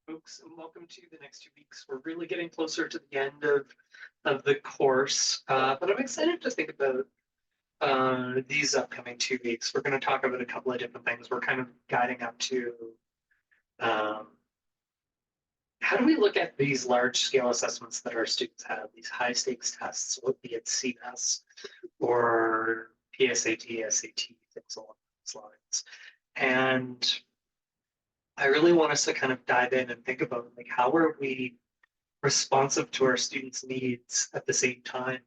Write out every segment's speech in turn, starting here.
Folks, and welcome to the next 2 weeks. We're really getting closer to the end of the course, but I'm excited to think about these upcoming 2 weeks. We're going to talk about a couple of different things. We're kind of guiding up to um, how do we look at these large scale assessments that our students have, these high stakes tests, be it CMAS or PSAT, SAT, things along those lines. And I really want us to kind of dive in and think about like how are we responsive to our students' needs at the same time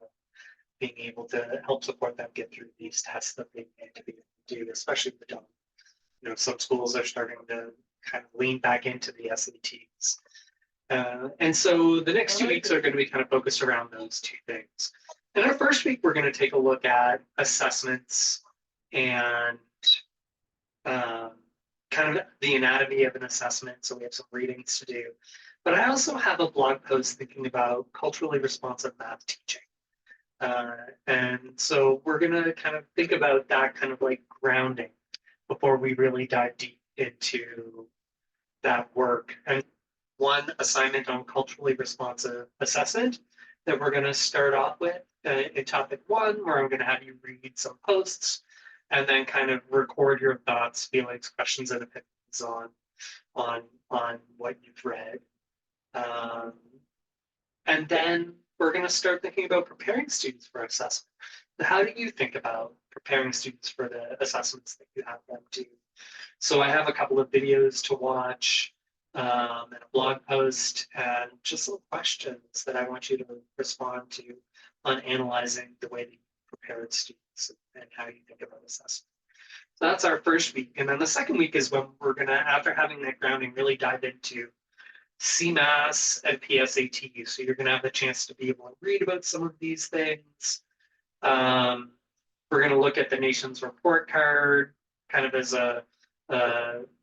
being able to help support them get through these tests that they need to be able to do, especially with the some schools are starting to kind of lean back into the SATs. And so the next 2 weeks are going to be kind of focused around those two things. In our first week, we're going to take a look at assessments and kind of the anatomy of an assessment. So we have some readings to do. But I also have a blog post thinking about culturally responsive math teaching. And so we're going to kind of think about that kind of like grounding before we really dive deep into that work. And one assignment on culturally responsive assessment that we're going to start off with in topic 1, where I'm going to have you read some posts and then kind of record your thoughts, feelings, questions, and opinions on what you've read. And then we're going to start thinking about preparing students for assessment. How do you think about preparing students for the assessments that you have them do? So I have a couple of videos to watch and a blog post and just some questions that I want you to respond to on analyzing the way that you prepared students and how you think about assessment. So that's our first week. And then the second week is when we're going to, after having that grounding, really dive into CMAS and PSAT. So you're going to have the chance to be able to read about some of these things. We're going to look at the nation's report card, kind of as a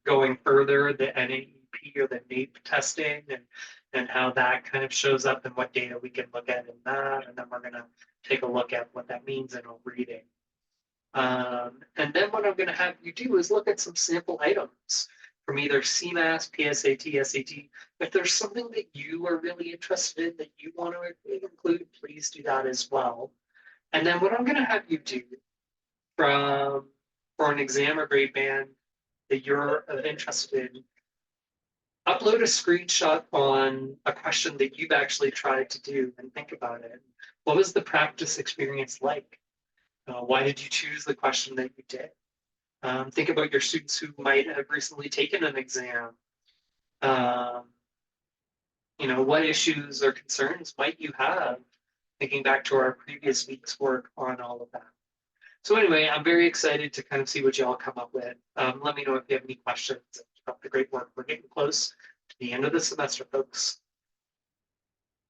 going further, the NAEP or the NAEP testing and how that kind of shows up and what data we can look at in that. And then we're going to take a look at what that means in a reading. And then what I'm going to have you do is look at some sample items from either CMAS, PSAT, SAT. If there's something that you are really interested in that you want to include, please do that as well. And then what I'm going to have you do for an exam or grade band that you're interested in, upload a screenshot on a question that you've actually tried to do and think about it. What was the practice experience like? Why did you choose the question that you did? Think about your students who might have recently taken an exam. What issues or concerns might you have? Thinking back to our previous week's work on all of that. So anyway, I'm very excited to kind of see what you all come up with. Let me know if you have any questions. Keep up the great work. We're getting close to the end of the semester, folks.